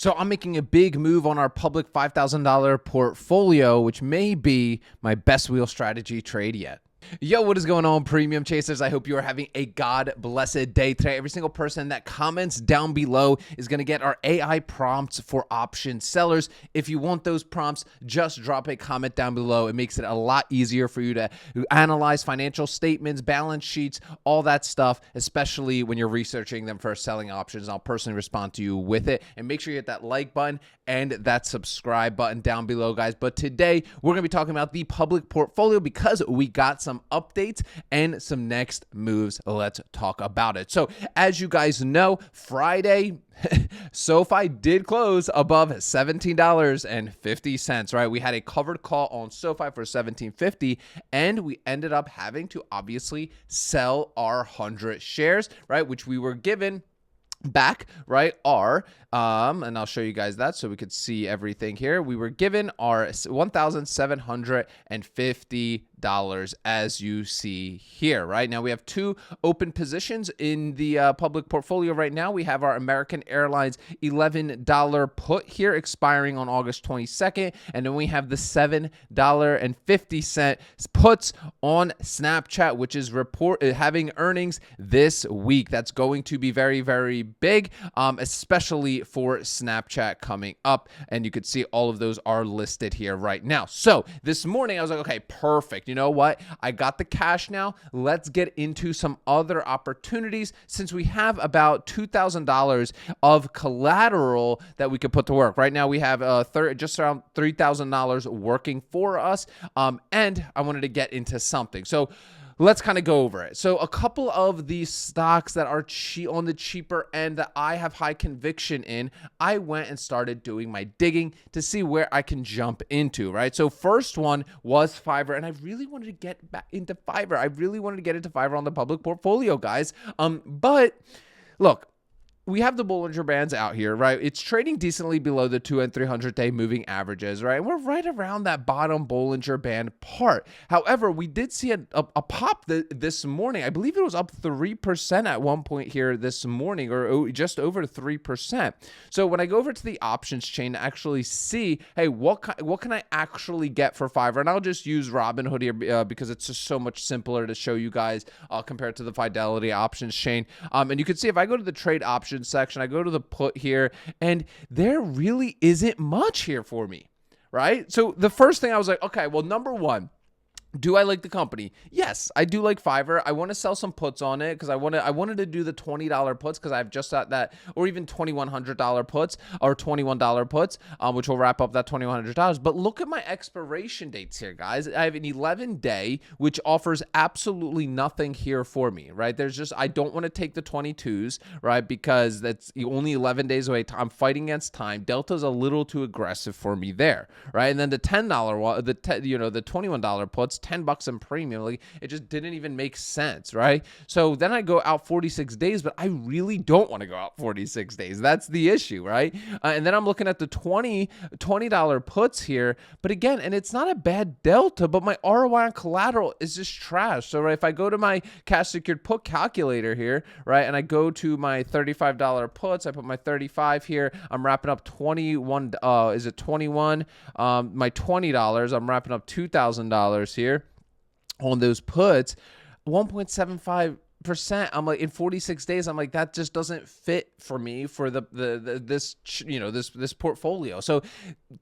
So I'm making a big move on our public $5,000 portfolio, which may be my best wheel strategy trade yet. Yo, what is going on, premium chasers? I hope you are having a God-blessed day today. Every single person that comments down below is going to get our AI prompts for option sellers. If you want those prompts, just drop a comment down below. It makes it a lot easier for you to analyze financial statements, balance sheets, all that stuff, especially when you're researching them for selling options. I'll personally respond to you with it. And make sure you hit that like button and that subscribe button down below, guys. But today, we're going to be talking about the public portfolio because we got some updates and some next moves. Let's talk about it. So as you guys know, Friday, SoFi did close above $17.50, right? We had a covered call on SoFi for $17.50, and we ended up having to obviously sell our 100 shares, right? Which we were given back, right? And I'll show you guys that so we could see everything here. We were given our $1,750 as you see here, right? Now we have two open positions in the public portfolio right now. We have our American Airlines $11 put here expiring on August 22nd. And then we have the $7.50 puts on Snapchat, which is having earnings this week. That's going to be very, very big, especially for Snapchat coming up. And you could see all of those are listed here right now. So this morning I was like, okay, perfect. You know what? I got the cash now. Let's get into some other opportunities since we have about $2,000 of collateral that we could put to work. Right now we have just around $3,000 working for us. And I wanted to get into something. So let's kind of go over it. So a couple of these stocks that are on the cheaper end that I have high conviction in, I went and started doing my digging to see where I can jump into, right? So first one was Fiverr, and I really wanted to get back into Fiverr. I really wanted to get into Fiverr on the public portfolio, guys. But look, we have the Bollinger Bands out here, right? It's trading decently below the 200 and 300-day moving averages, right? And we're right around that bottom Bollinger Band part. However, we did see a pop this morning. I believe it was up 3% at one point here this morning, or just over 3%. So when I go over to the options chain to actually see, hey, what can I actually get for Fiverr? And I'll just use Robinhood here because it's just so much simpler to show you guys compared to the Fidelity options chain. And you can see if I go to the trade options section, I go to the put here, and there really isn't much here for me, right? So the first thing I was like, okay, well, number one, do I like the company? Yes, I do like Fiverr. I want to sell some puts on it because I wanted to do the $20 puts because I've just got that, or even $2,100 puts or $21 puts, which will wrap up that $2,100. But look at my expiration dates here, guys. I have an 11-day, which offers absolutely nothing here for me, right? I don't want to take the 22s, right? Because that's only 11 days away. I'm fighting against time. Delta's a little too aggressive for me there, right? And then the $10 one, the $21 puts, $10 in premium, like it just didn't even make sense, right? So then I go out 46 days, but I really don't want to go out 46 days. That's the issue, right? And then I'm looking at the $20 puts here, but again, and it's not a bad delta, but my ROI on collateral is just trash. So right, if I go to my cash secured put calculator here, right, and I go to my $35 puts, I put my 35 here, I'm wrapping up 21, is it 21? My $20, I'm wrapping up $2,000 here on those puts, 1.75%. I'm like, in 46 days, I'm like, that just doesn't fit for me for this portfolio. So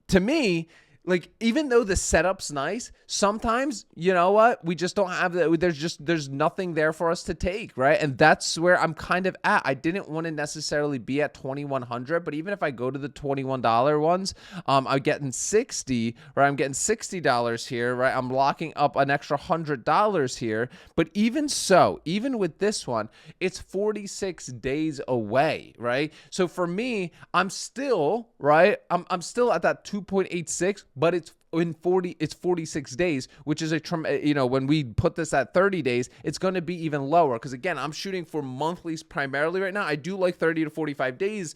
to me, like, even though the setup's nice, sometimes, you know what, we just don't have that. There's nothing there for us to take, right? And that's where I'm kind of at. I didn't want to necessarily be at 2,100, but even if I go to the $21 ones, I'm getting 60, right? I'm getting $60 here, right? I'm locking up an extra $100 here. But even so, even with this one, it's 46 days away, right? So for me, I'm still, right? I'm still at that 2.86, but it's it's 46 days, which is when we put this at 30 days, it's going to be even lower. Because again, I'm shooting for monthlies primarily right now. I do like 30 to 45 days,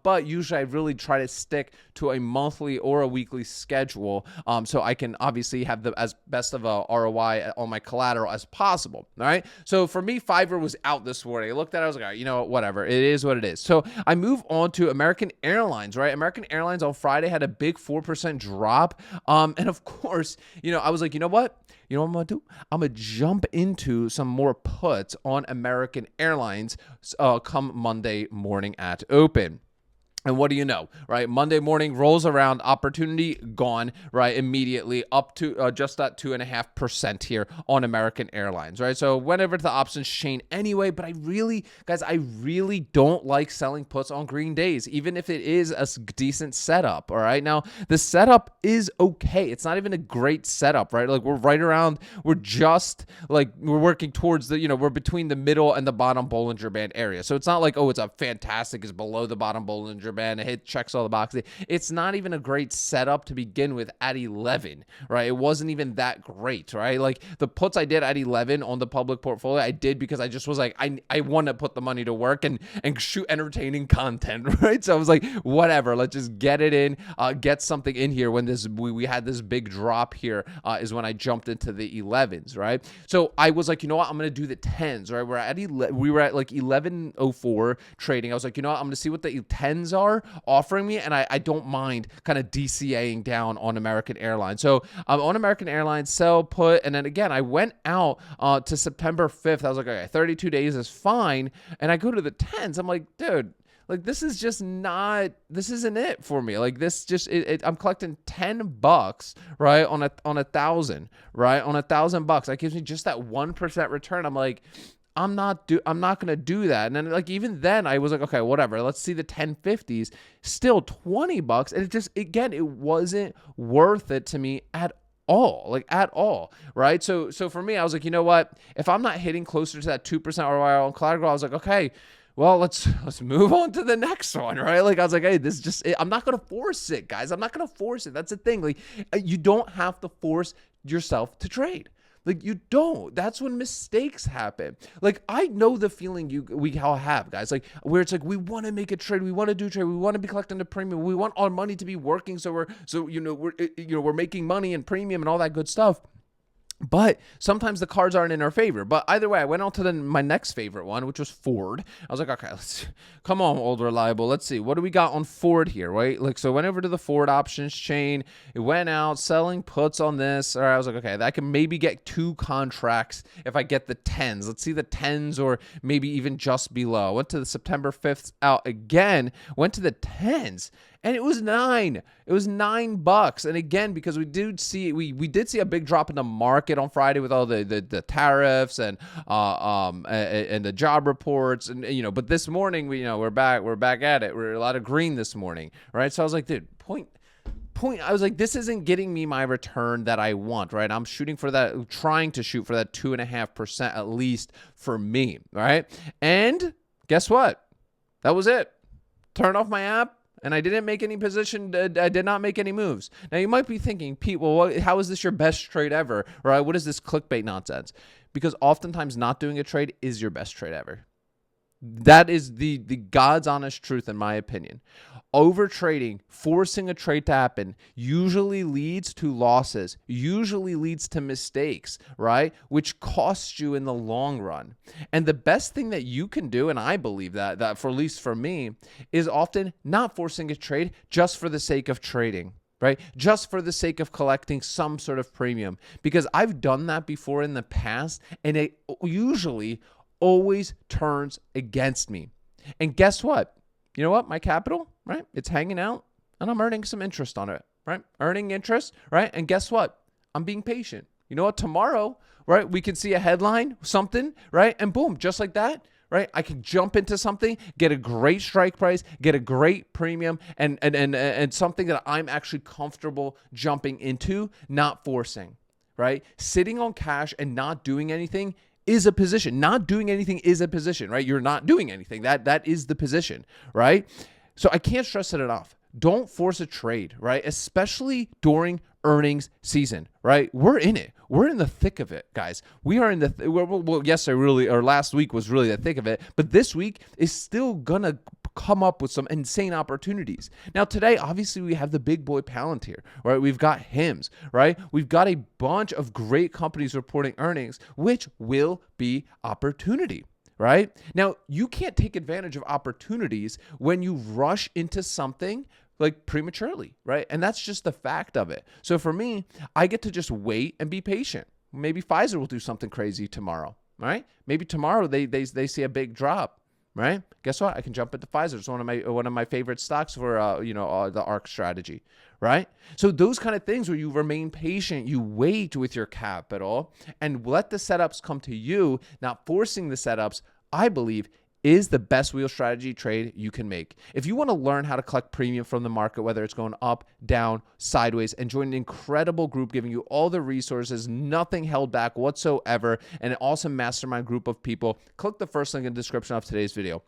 but usually I really try to stick to a monthly or a weekly schedule, so I can obviously have the as best of a ROI on my collateral as possible. All right. So for me, Fiverr was out this morning. I looked at it, I was like, all right, you know what, whatever. It is what it is. So I move on to American Airlines, right? American Airlines on Friday had a big 4% drop. And of course, I was like, you know what? You know what I'm going to do? I'm going to jump into some more puts on American Airlines come Monday morning at open. And what do you know, right? Monday morning rolls around, opportunity gone, right? Immediately up to just that 2.5% here on American Airlines, right? So went over to the options chain anyway, but I really don't like selling puts on green days, even if it is a decent setup, all right? Now, the setup is okay. It's not even a great setup, right? Like we're working towards we're between the middle and the bottom Bollinger Band area. So it's not like, oh, it's below the bottom Bollinger Band. It checks all the boxes. It's not even a great setup to begin with at 11, right? It wasn't even that great, right? Like the puts I did at 11 on the public portfolio, I did because I just was like, I want to put the money to work and shoot entertaining content, right? So I was like, whatever, let's just get it in, get something in here. When we had this big drop here, is when I jumped into the 11s, right? So I was like, you know what? I'm going to do the 10s, right? We were at like 11.04 trading. I was like, you know what? I'm going to see what the 10s are offering me, and I don't mind kind of DCAing down on American Airlines. So on American Airlines, sell, put, and then again, I went out to September 5th. I was like, okay, 32 days is fine. And I go to the 10s. I'm like, dude, like this isn't it for me. Like this I'm collecting $10, right? On a thousand, right? On $1,000. That gives me just that 1% return. I'm like, I'm not going to do that. And then like, even then I was like, okay, whatever. Let's see the 1050s, still $20. And it wasn't worth it to me at all, right? So for me, I was like, you know what? If I'm not hitting closer to that 2% ROI on collateral, I was like, okay, well, let's move on to the next one, right? Like I was like, hey, this is just it. I'm not going to force it, guys. I'm not going to force it. That's the thing. Like you don't have to force yourself to trade. Like you don't. That's when mistakes happen. Like I know the feeling we all have, guys. Like where it's like we want to make a trade, we want to do trade, we want to be collecting the premium, we want our money to be working, so we're making money and premium and all that good stuff. But sometimes the cards aren't in our favor. But either way, I went on to my next favorite one, which was Ford. I was like, okay, come on, old reliable. Let's see. What do we got on Ford here, right? Like, so I went over to the Ford options chain. It went out, selling puts on this. All right, I was like, okay, that can maybe get 2 contracts if I get the 10s. Let's see the 10s or maybe even just below. Went to the September 5th out again. Went to the 10s. And it was 9. It was $9. And again, because we did see a big drop in the market on Friday with all the tariffs and the job reports, and but this morning we're back at it. We're a lot of green this morning, right? So I was like, dude, I was like, this isn't getting me my return that I want, right? I'm trying to shoot for that 2.5% at least for me, right? And guess what? That was it. Turn off my app. And I didn't make any position. I did not make any moves. Now, you might be thinking, Pete, well, how is this your best trade ever? Right? What is this clickbait nonsense? Because oftentimes not doing a trade is your best trade ever. That is the God's honest truth, in my opinion. Over trading, forcing a trade to happen, usually leads to losses, usually leads to mistakes, right? Which costs you in the long run. And the best thing that you can do, and I believe that for at least for me, is often not forcing a trade just for the sake of trading, right? Just for the sake of collecting some sort of premium. Because I've done that before in the past, and it usually always turns against me. And guess what? You know what? My capital, right? It's hanging out and I'm earning some interest on it, right? Earning interest, right? And guess what? I'm being patient. You know what? Tomorrow, right? We can see a headline, something, right? And boom, just like that, right? I can jump into something, get a great strike price, get a great premium, and something that I'm actually comfortable jumping into, not forcing, right? Sitting on cash and not doing anything is a position. Not doing anything is a position, right? You're not doing anything. That is the position, right? So I can't stress it enough. don't force a trade, right? Especially during earnings season, right? We're in it. We're in the thick of it, guys. We are in the last week was really the thick of it, but this week is still gonna come up with some insane opportunities. Now today, obviously, we have the big boy Palantir, right? We've got HIMS, right? We've got a bunch of great companies reporting earnings, which will be opportunity. Right? Now, you can't take advantage of opportunities when you rush into something like prematurely, right? And that's just the fact of it. So for me, I get to just wait and be patient. Maybe Pfizer will do something crazy tomorrow, right? Maybe tomorrow they see a big drop, right? Guess what? I can jump into Pfizer. It's one of my favorite stocks for the Ark strategy, right? So those kind of things where you remain patient, you wait with your capital and let the setups come to you, not forcing the setups, I believe is the best wheel strategy trade you can make. If you want to learn how to collect premium from the market, whether it's going up, down, sideways, and join an incredible group giving you all the resources, nothing held back whatsoever, and an awesome mastermind group of people, click the first link in the description of today's video.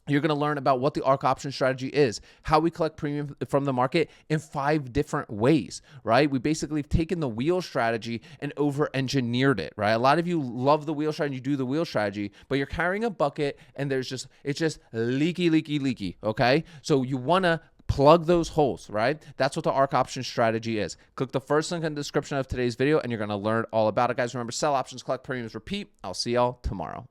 You're going to learn about what the Ark Options Strategy is, how we collect premium from the market in 5 different ways, right? We basically have taken the wheel strategy and over-engineered it, right? A lot of you love the wheel strategy, you do the wheel strategy, but you're carrying a bucket and it's just leaky, okay? So you want to plug those holes, right? That's what the Ark Options Strategy is. Click the first link in the description of today's video and you're going to learn all about it, guys. Remember, sell options, collect premiums, repeat. I'll see y'all tomorrow.